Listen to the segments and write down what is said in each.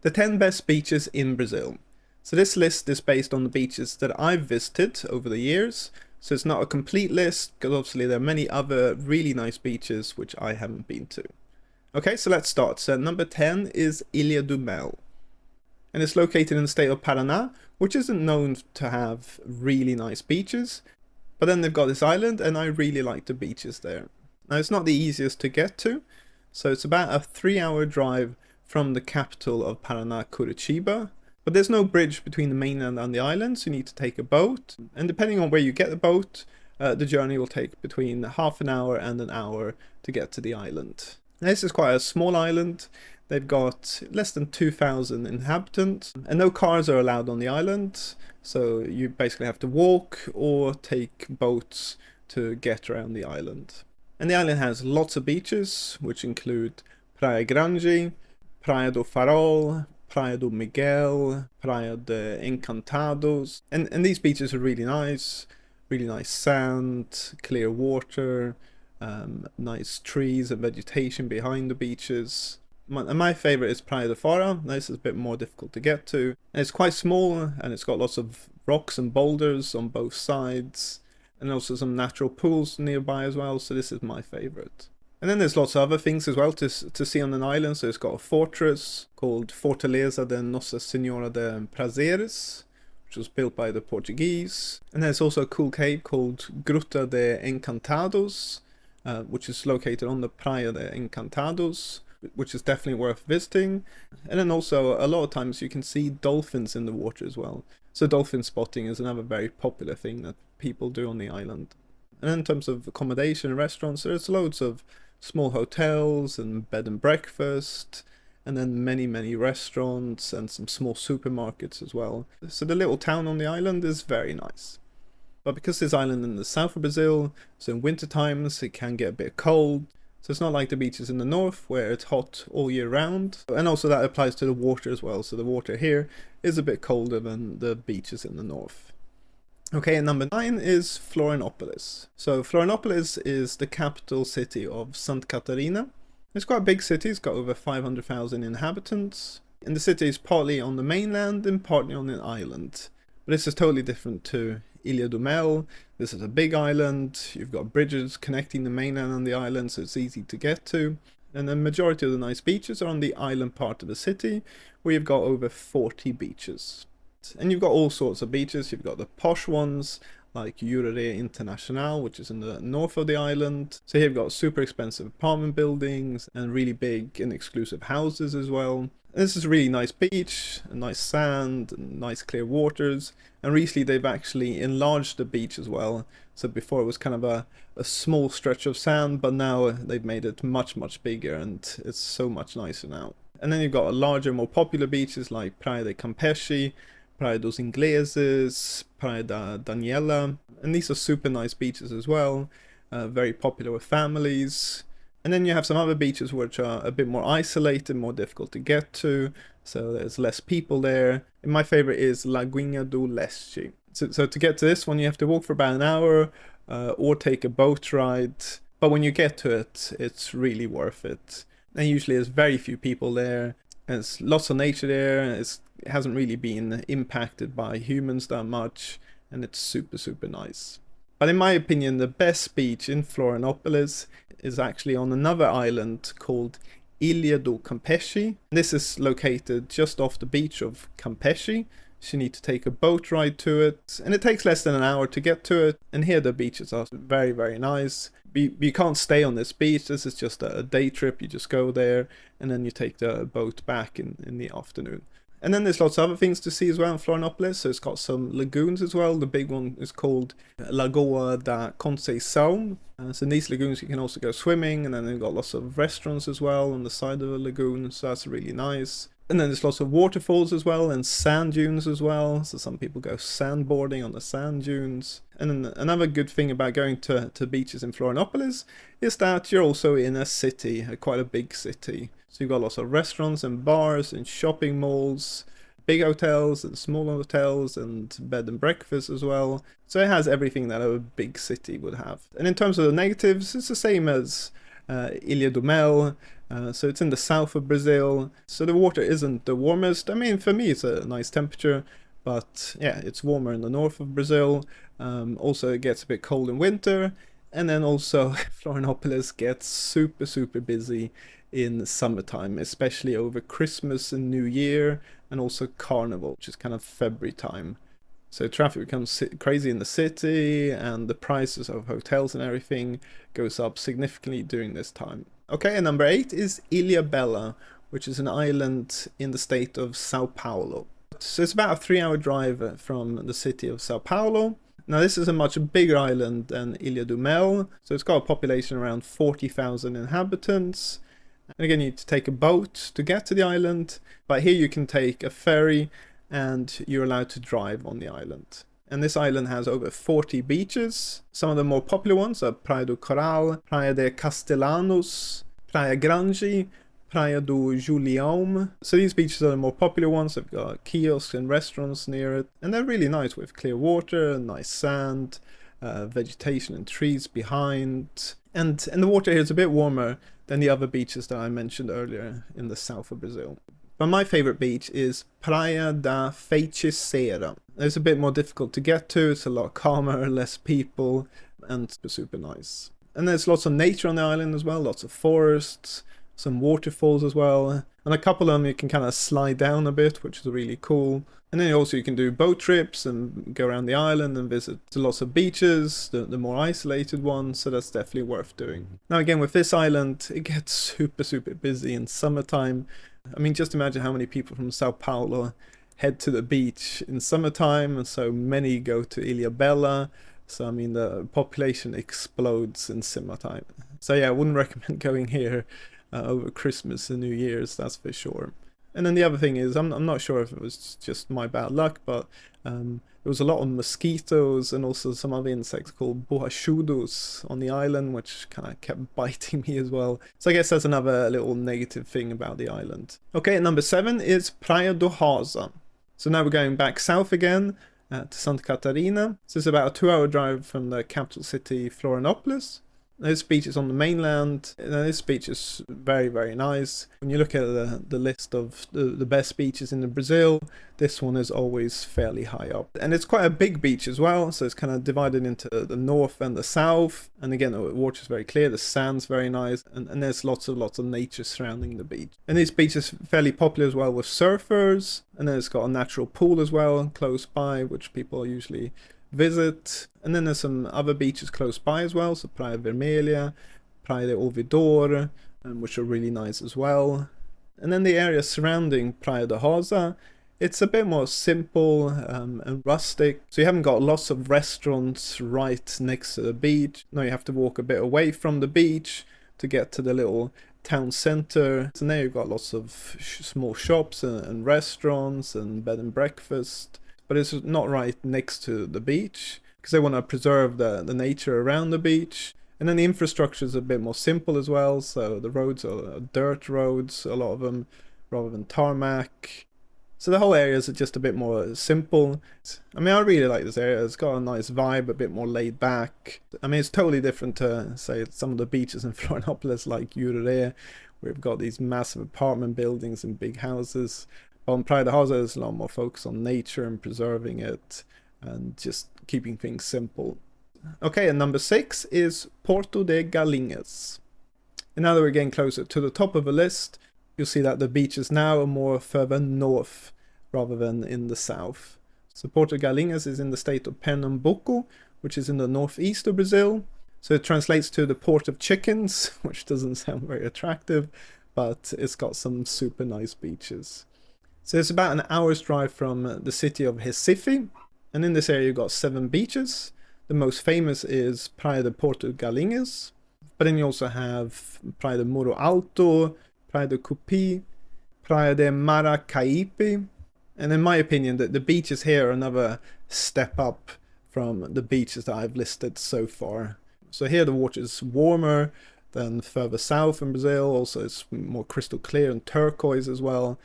The 10 best beaches in Brazil. So this list is based on the beaches that I've visited over the years. So it's not a complete list, because obviously there are many other really nice beaches which I haven't been to. Okay, so let's start. So number 10 is Ilha do Mel. And it's located in the state of Paraná, which isn't known to have really nice beaches. But then they've got this island, and I really like the beaches there. Now, it's not the easiest to get to. So it's about a 3-hour drive from the capital of Paraná, Curitiba. But there's no bridge between the mainland and the island, so you need to take a boat. And depending on where you get the boat, the journey will take between half an hour and an hour to get to the island. Now, this is quite a small island. They've got less than 2,000 inhabitants, and no cars are allowed on the island. So you basically have to walk or take boats to get around the island. And the island has lots of beaches, which include Praia Grande, Praia do Farol, Praia do Miguel, Praia de Encantados. And these beaches are really nice sand, clear water, nice trees and vegetation behind the beaches. My favourite is Praia de Fora. This is a bit more difficult to get to. And it's quite small, and it's got lots of rocks and boulders on both sides, and also some natural pools nearby as well, so this is my favourite. And then there's lots of other things as well to see on an island. So it's got a fortress called Fortaleza de Nossa Senhora de Prazeres, which was built by the Portuguese. And there's also a cool cave called Gruta de Encantados, which is located on the Praia de Encantados, which is definitely worth visiting. And then also a lot of times you can see dolphins in the water as well. So dolphin spotting is another very popular thing that people do on the island. And in terms of accommodation and restaurants, there's loads of small hotels and bed and breakfast, and then many restaurants and some small supermarkets as well. So the little town on the island is very nice. But because this island in the south of Brazil, so in winter times it can get a bit cold. So it's not like the beaches in the north where it's hot all year round. And also that applies to the water as well. So the water here is a bit colder than the beaches in the north. Okay, and number 9 is Florianopolis. So Florianopolis is the capital city of Santa Catarina. It's quite a big city. It's got over 500,000 inhabitants. And the city is partly on the mainland and partly on an island. But this is totally different to Ilha do Mel. This is a big island. You've got bridges connecting the mainland and the island, so it's easy to get to. And the majority of the nice beaches are on the island part of the city, where you've got over 40 beaches. And you've got all sorts of beaches. You've got the posh ones, like Jurerê International, which is in the north of the island. So here you've got super expensive apartment buildings and really big and exclusive houses as well. And this is a really nice beach, and nice sand, and nice clear waters. And recently they've actually enlarged the beach as well. So before it was kind of a small stretch of sand, but now they've made it much bigger, and it's so much nicer now. And then you've got larger, more popular beaches like Praia de Campeche, Praia dos Ingleses, Praia da Daniela, and these are super nice beaches as well, very popular with families. And then you have some other beaches which are a bit more isolated, more difficult to get to, so there's less people there. And my favorite is Lagoinha do Leste. So to get to this one, you have to walk for about an hour or take a boat ride. But when you get to it, it's really worth it. And usually there's very few people there. There's lots of nature there. It hasn't really been impacted by humans that much, and it's super nice. But in my opinion, the best beach in Florianopolis is actually on another island called Ilha do Campeche. This is located just off the beach of Campeche. So you need to take a boat ride to it, and it takes less than an hour to get to it. And here the beaches are very nice. You can't stay on this beach. This is just a day trip. You just go there and then you take the boat back in the afternoon. And then there's lots of other things to see as well in Florianopolis. So it's got some lagoons as well. The big one is called Lagoa da Conceição. So in these lagoons you can also go swimming, and then they've got lots of restaurants as well on the side of the lagoon. So that's really nice. And then there's lots of waterfalls as well, and sand dunes as well. So some people go sandboarding on the sand dunes. And then another good thing about going to beaches in Florianopolis is that you're also in a city, quite a big city. So you've got lots of restaurants and bars and shopping malls, big hotels and small hotels, and bed and breakfast as well. So it has everything that a big city would have. And in terms of the negatives, it's the same as Ilha do Mel. So it's in the south of Brazil. So the water isn't the warmest. I mean, for me, it's a nice temperature. But yeah, it's warmer in the north of Brazil. Also, it gets a bit cold in winter. And then also, Florianopolis gets super, super busy in summertime, especially over Christmas and New Year, and also Carnival, which is kind of February time. So traffic becomes crazy in the city, and the prices of hotels and everything goes up significantly during this time. Okay, and number 8 is Ilhabela, which is an island in the state of Sao Paulo. So it's about a 3-hour drive from the city of Sao Paulo. Now this is a much bigger island than Ilha do Mel, so it's got a population around 40,000 inhabitants. And again, you need to take a boat to get to the island, but here you can take a ferry and you're allowed to drive on the island. And this island has over 40 beaches. Some of the more popular ones are Praia do Coral, Praia de Castellanos, Praia Grande, Praia do Julião. So these beaches are the more popular ones. They've got kiosks and restaurants near it, and they're really nice with clear water, nice sand, vegetation and trees behind. And the water here is a bit warmer than the other beaches that I mentioned earlier in the south of Brazil. But my favorite beach is Praia da Feiticeira. It's a bit more difficult to get to. It's a lot calmer, less people, and super nice. And there's lots of nature on the island as well, lots of forests, some waterfalls as well, and a couple of them you can kind of slide down a bit, which is really cool. And then also you can do boat trips and go around the island and visit lots of beaches, the more isolated ones, so that's definitely worth doing. Now again, with this island, it gets super, super busy in summertime. I mean, just imagine how many people from Sao Paulo head to the beach in summertime, and so many go to Ilhabela. So I mean, the population explodes in summertime. So yeah, I wouldn't recommend going here over Christmas and New Year's, that's for sure. And then the other thing is, I'm not sure if it was just my bad luck, but there was a lot of mosquitoes and also some other insects called borrachudos on the island, which kind of kept biting me as well. So I guess that's another little negative thing about the island. Okay, number 7 is Praia do Rosa. So now we're going back south again to Santa Catarina. So it's about a 2-hour drive from the capital city, Florianopolis. This beach is on the mainland. This beach is very, very nice. When you look at the list of the best beaches in Brazil, this one is always fairly high up. And it's quite a big beach as well, so it's kind of divided into the north and the south. And again, the water is very clear, the sand's very nice, and there's lots of nature surrounding the beach. And this beach is fairly popular as well with surfers, and then it's got a natural pool as well close by, which people usually visit. And then there's some other beaches close by as well, so Praia Vermelha, Praia de Ouvidor, which are really nice as well. And then the area surrounding Praia da Rosa, it's a bit more simple and rustic, so you haven't got lots of restaurants right next to the beach. No, you have to walk a bit away from the beach to get to the little town center. So now you've got lots of small shops and restaurants and bed and breakfast, but it's not right next to the beach because they want to preserve the nature around the beach. And then the infrastructure is a bit more simple as well, so the roads are dirt roads, a lot of them, rather than tarmac. So the whole area is just a bit more simple. I mean, I really like this area. It's got a nice vibe, a bit more laid back. I mean, it's totally different to, say, some of the beaches in Florianopolis like Jurerê, where we've got these massive apartment buildings and big houses. On Praia da Rosa, there's a lot more focus on nature and preserving it and just keeping things simple. Okay, and number 6 is Porto de Galinhas. And now that we're getting closer to the top of the list, you'll see that the beaches now are more further north rather than in the south. So Porto de Galinhas is in the state of Pernambuco, which is in the northeast of Brazil. So it translates to the port of chickens, which doesn't sound very attractive, but it's got some super nice beaches. So it's about an hour's drive from the city of Recife, and in this area you've got 7 beaches. The most famous is Praia de Porto de Galinhas, but then you also have Praia de Muro Alto, Praia de Cupi, Praia de Maracaípe, and in my opinion the beaches here are another step up from the beaches that I've listed so far. So here the water is warmer than further south in Brazil, also it's more crystal clear and turquoise as well.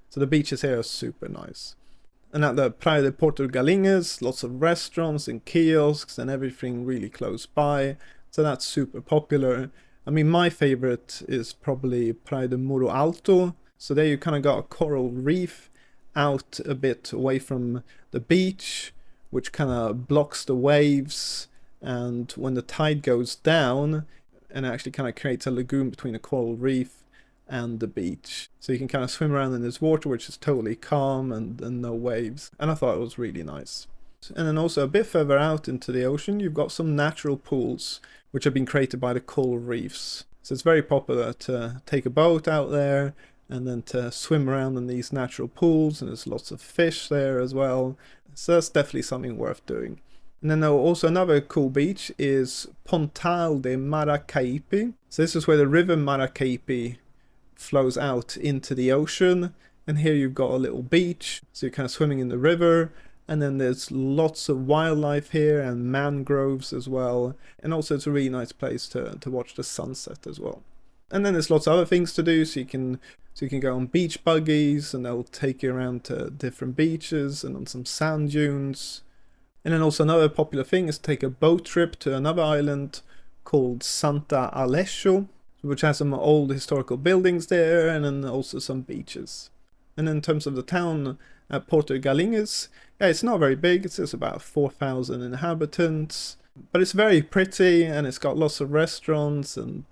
So the beaches here are super nice. And at the Praia de Porto de Galinhas, lots of restaurants and kiosks and everything really close by. So that's super popular. I mean, my favorite is probably Praia de Muro Alto. So there you kind of got a coral reef out a bit away from the beach, which kind of blocks the waves. And when the tide goes down, and it actually kind of creates a lagoon between the coral reef and the beach. So you can kind of swim around in this water, which is totally calm and no waves. And I thought it was really nice. And then also a bit further out into the ocean, you've got some natural pools, which have been created by the coral reefs. So it's very popular to take a boat out there and then to swim around in these natural pools, and there's lots of fish there as well. So that's definitely something worth doing. And then also another cool beach is Pontal de Maragogi. So this is where the river Maragogi flows out into the ocean. And here you've got a little beach, so you're kind of swimming in the river. And then there's lots of wildlife here and mangroves as well. And also it's a really nice place to watch the sunset as well. And then there's lots of other things to do, so you can go on beach buggies, and they'll take you around to different beaches and on some sand dunes. And then also another popular thing is to take a boat trip to another island called Santa Alessio, which has some old historical buildings there, and then also some beaches. And in terms of the town at Porto de Galinhas, yeah, it's not very big, it's just about 4,000 inhabitants, but it's very pretty, and it's got lots of restaurants and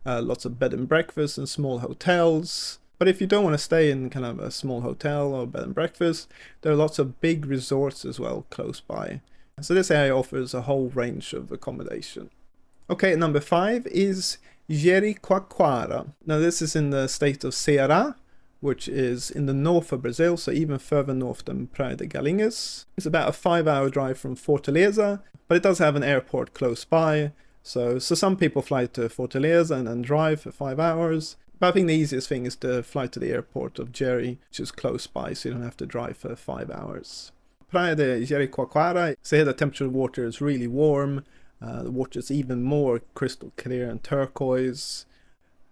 lots of bed and breakfast and small hotels. But if you don't want to stay in kind of a small hotel or bed and breakfast, there are lots of big resorts as well close by. So this area offers a whole range of accommodation. Okay, number 5 is Jericoacoara. Now this is in the state of Ceará, which is in the north of Brazil, so even further north than Praia de Galinhas. It's about a 5-hour drive from Fortaleza, but it does have an airport close by. So some people fly to Fortaleza and then drive for 5 hours. But I think the easiest thing is to fly to the airport of Jeri, which is close by, so you don't have to drive for 5 hours. Praia de Jericoacoara, so here the temperature of the water is really warm. The water is even more crystal clear and turquoise.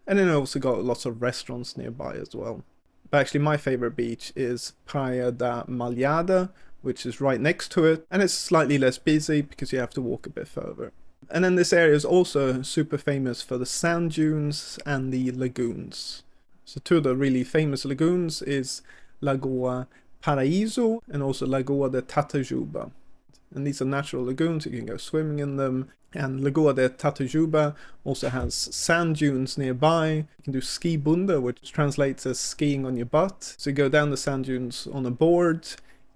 And then I also got lots of restaurants nearby as well. But actually my favorite beach is Praia da Malhada, which is right next to it. And it's slightly less busy because you have to walk a bit further. And then this area is also super famous for the sand dunes and the lagoons. So two of the really famous lagoons is Lagoa Paraíso and also Lagoa de Tatajuba. And these are natural lagoons, you can go swimming in them. And Lagoa de Tatajuba also has sand dunes nearby. You can do ski bunda, which translates as skiing on your butt. So you go down the sand dunes on a board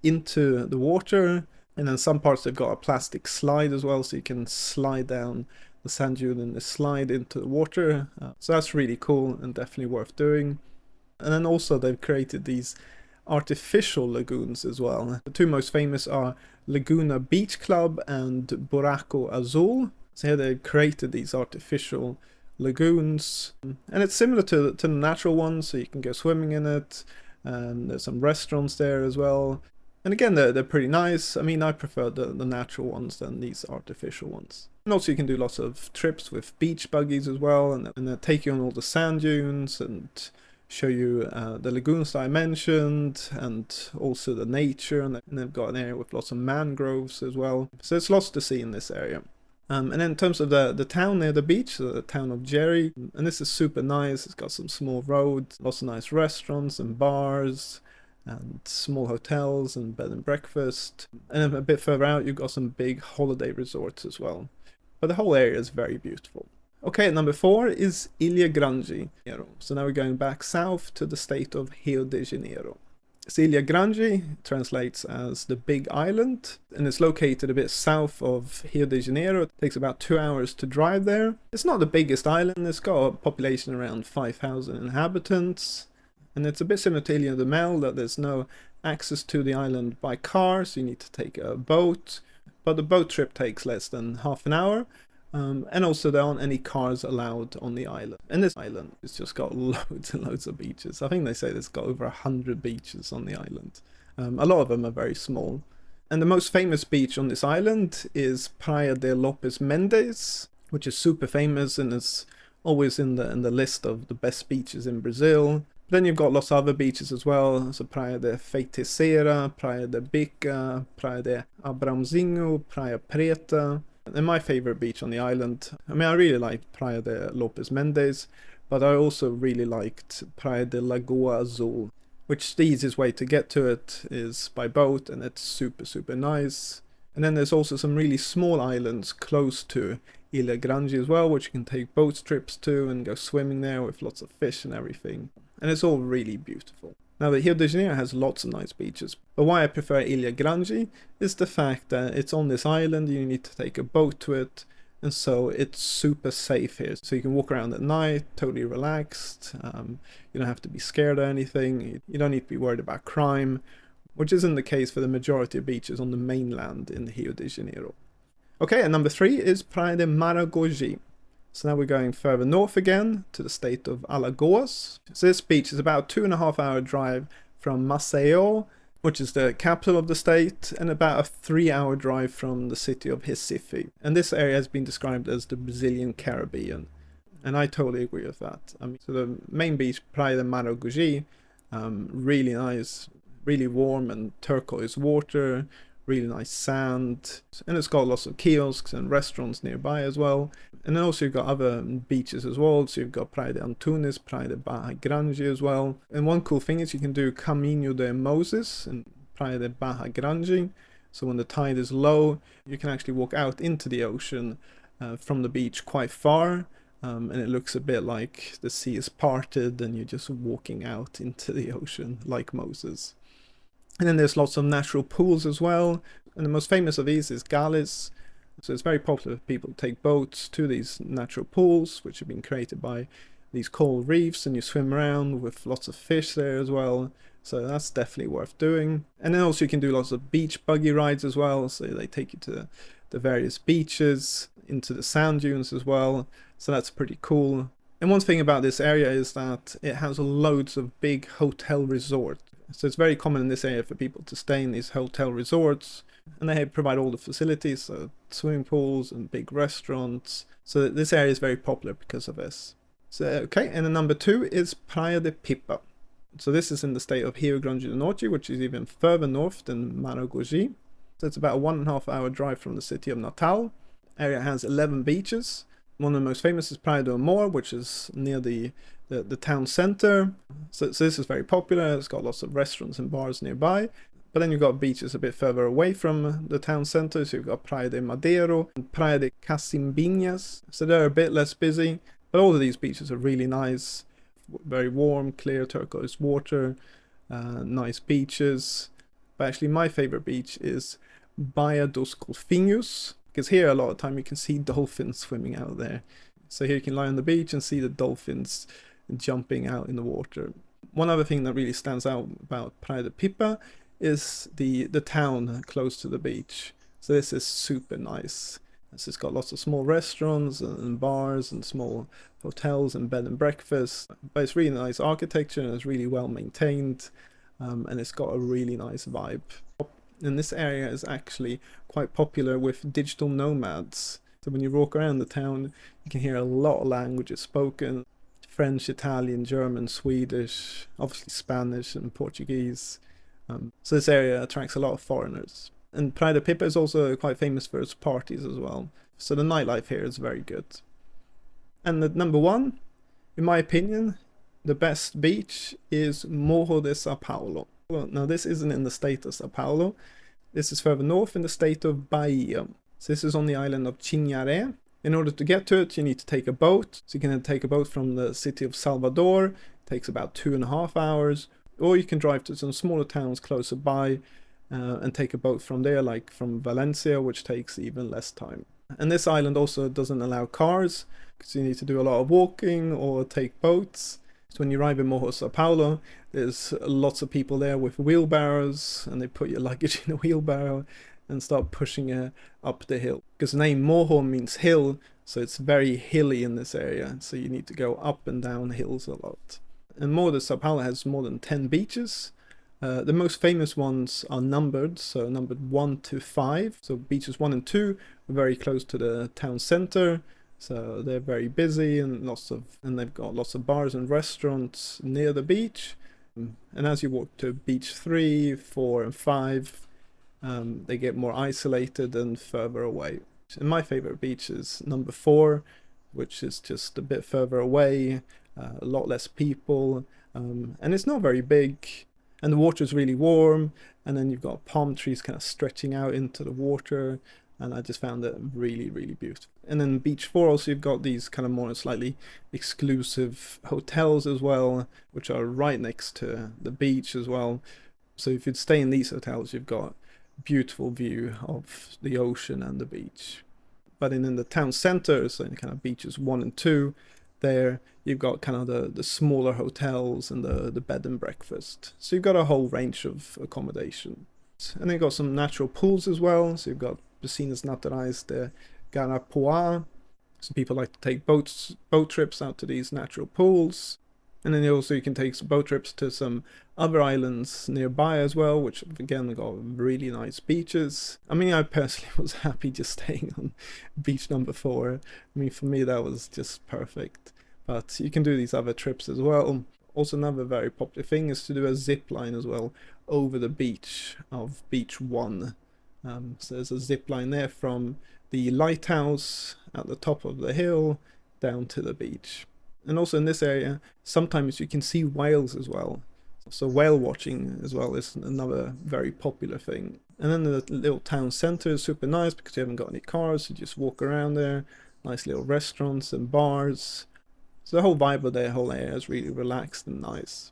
into the water. And then some parts they've got a plastic slide as well, so you can slide down the sand dune and slide into the water. So that's really cool and definitely worth doing. And then also they've created these artificial lagoons as well. The two most famous are Laguna Beach Club and Buraco Azul. So here they've created these artificial lagoons. And it's similar to the natural ones, so you can go swimming in it. And there's some restaurants there as well. And again, they're pretty nice. I mean, I prefer the natural ones than these artificial ones. And also you can do lots of trips with beach buggies as well, and they take you on all the sand dunes and show you the lagoons that I mentioned, and also the nature, and they've got an area with lots of mangroves as well. So there's lots to see in this area. And then in terms of the town near the beach, the town of Jeri, and this is super nice. It's got some small roads, lots of nice restaurants and bars, and small hotels and bed and breakfast. And then a bit further out you've got some big holiday resorts as well. But the whole area is very beautiful. Okay, number 4 is Ilha Grande. So now we're going back south to the state of Rio de Janeiro. So Ilha Grande translates as the big island, and it's located a bit south of Rio de Janeiro. It takes about 2 hours to drive there. It's not the biggest island, it's got a population around 5,000 inhabitants. And it's a bit similar to Ilha de Mel, that there's no access to the island by car, so you need to take a boat. But the boat trip takes less than half an hour. And also there aren't any cars allowed on the island. And this island has just got loads and loads of beaches. I think they say it's got over 100 beaches on the island. A lot of them are very small. And the most famous beach on this island is Praia de Lopes Mendes, which is super famous and is always in the list of the best beaches in Brazil. Then you've got lots of other beaches as well, so Praia de Feiticeira, Praia de Bica, Praia de Abrãozinho, Praia Preta. And my favorite beach on the island, I mean, I really liked Praia de Lopes Mendes, but I also really liked Praia de Lagoa Azul, which the easiest way to get to it is by boat, and it's super, super nice. And then there's also some really small islands close to Ilha Grande as well, which you can take boat trips to and go swimming there with lots of fish and everything. And it's all really beautiful. Now, the Rio de Janeiro has lots of nice beaches, but why I prefer Ilha Grande is the fact that it's on this island, you need to take a boat to it, and so it's super safe here. So you can walk around at night, totally relaxed, you don't have to be scared or anything, you don't need to be worried about crime, which isn't the case for the majority of beaches on the mainland in Rio de Janeiro. Okay, and number 3 is Praia de Maragogi. So now we're going further north again to the state of Alagoas. So this beach is about a 2.5-hour drive from Maceió, which is the capital of the state, and about a 3-hour drive from the city of Recife. And this area has been described as the Brazilian Caribbean, and I totally agree with that. I mean, so the main beach, Praia de Maragogi, really nice, really warm and turquoise water, really nice sand, and it's got lots of kiosks and restaurants nearby as well. And then also you've got other beaches as well, so you've got Praia de Antunes, Praia de Barra Grande as well. And one cool thing is you can do Caminho de Moses in Praia de Barra Grande, so when the tide is low you can actually walk out into the ocean from the beach quite far, and it looks a bit like the sea is parted and you're just walking out into the ocean like Moses. And then there's lots of natural pools as well, and the most famous of these is Gales. So it's very popular for people to take boats to these natural pools, which have been created by these coral reefs, and you swim around with lots of fish there as well. So that's definitely worth doing. And then also you can do lots of beach buggy rides as well, so they take you to the various beaches, into the sand dunes as well. So that's pretty cool. And one thing about this area is that it has loads of big hotel resorts. So it's very common in this area for people to stay in these hotel resorts, and they provide all the facilities, so swimming pools and big restaurants. So this area is very popular because of this. So okay, and then number 2 is Praia da Pipa. So this is in the state of Rio Grande do Norte, which is even further north than Maragogi. So it's about a 1.5-hour drive from the city of Natal. Area has 11 beaches. One of the most famous is Praia do Amor, which is near the town center. So this is very popular. It's got lots of restaurants and bars nearby. But then you've got beaches a bit further away from the town center. So you've got Praia de Madeiro and Praia de Casimbinhas. So they're a bit less busy. But all of these beaches are really nice. Very warm, clear turquoise water. Nice beaches. But actually my favorite beach is Baía dos Golfinhos, because here a lot of time you can see dolphins swimming out there. So here you can lie on the beach and see the dolphins jumping out in the water. One other thing that really stands out about Praia da Pipa is the town close to the beach. So this is super nice. It's got lots of small restaurants and bars and small hotels and bed and breakfast. But it's really nice architecture, and it's really well maintained, and it's got a really nice vibe. And this area is actually quite popular with digital nomads. So when you walk around the town, you can hear a lot of languages spoken. French, Italian, German, Swedish, obviously Spanish and Portuguese. So this area attracts a lot of foreigners. And Praia da Pipa is also quite famous for its parties as well. So the nightlife here is very good. And the number 1, in my opinion, the best beach is Morro de Sao Paulo. Well, now this isn't in the state of Sao Paulo. This is further north in the state of Bahia. So this is on the island of Chinaré. In order to get to it, you need to take a boat. So you can take a boat from the city of Salvador. It takes about 2.5 hours. Or you can drive to some smaller towns closer by and take a boat from there, like from Valencia, which takes even less time. And this island also doesn't allow cars, because you need to do a lot of walking or take boats. So when you arrive in Morro de Sao Paulo, there's lots of people there with wheelbarrows, and they put your luggage in a wheelbarrow and start pushing it up the hill. Because the name Morro means hill, so it's very hilly in this area, so you need to go up and down hills a lot. And Morro de Sao Paulo has more than 10 beaches. The most famous ones are numbered, so numbered 1 to 5. So beaches 1 and 2 are very close to the town center, so they're very busy, and they've got lots of bars and restaurants near the beach. And as you walk to beach 3, 4 and 5, they get more isolated and further away. And my favorite beach is number 4, which is just a bit further away, a lot less people, and it's not very big, and the water is really warm, and then you've got palm trees kind of stretching out into the water, and I just found it really, really beautiful. And then beach 4 also, you've got these kind of more slightly exclusive hotels as well, which are right next to the beach as well. So if you'd stay in these hotels, you've got beautiful view of the ocean and the beach. But in the town center, so in kind of beaches 1 and 2, there you've got kind of the smaller hotels and the bed and breakfast. So you've got a whole range of accommodation. And then you've got some natural pools as well. So you've got piscinas naturais de Jericoacoara. So people like to take boat trips out to these natural pools. And then also you can take some boat trips to some other islands nearby as well, which again got really nice beaches. I mean, I personally was happy just staying on beach number 4. I mean, for me that was just perfect. But you can do these other trips as well. Also, another very popular thing is to do a zip line as well over the beach of beach 1. So there's a zip line there from the lighthouse at the top of the hill down to the beach. And also in this area, sometimes you can see whales as well. So whale watching as well is another very popular thing. And then the little town center is super nice because you haven't got any cars, you just walk around there. Nice little restaurants and bars. So the whole vibe of the whole area is really relaxed and nice.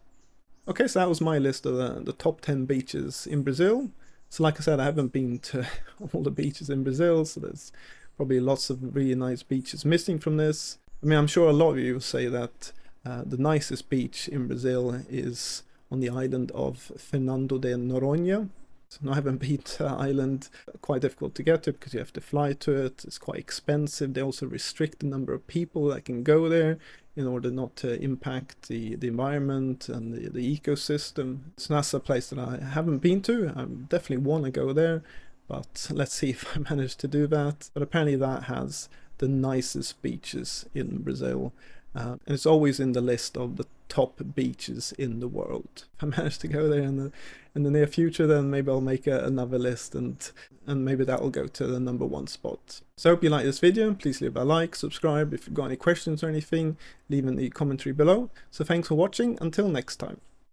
Okay, so that was my list of the top 10 beaches in Brazil. So like I said, I haven't been to all the beaches in Brazil, so there's probably lots of really nice beaches missing from this. I mean, I'm sure a lot of you will say that the nicest beach in Brazil is on the island of Fernando de Noronha. So I haven't been to that island. Quite difficult to get to because you have to fly to it. It's quite expensive. They also restrict the number of people that can go there in order not to impact the environment and the ecosystem. So that's a place that I haven't been to. I definitely want to go there, but let's see if I manage to do that. But apparently that has the nicest beaches in Brazil, and it's always in the list of the top beaches in the world. If I manage to go there in the near future, then maybe I'll make another list, and maybe that will go to the number 1 spot. So I hope you like this video. Please leave a like, subscribe. If you've got any questions or anything, leave in the commentary below. So thanks for watching. Until next time.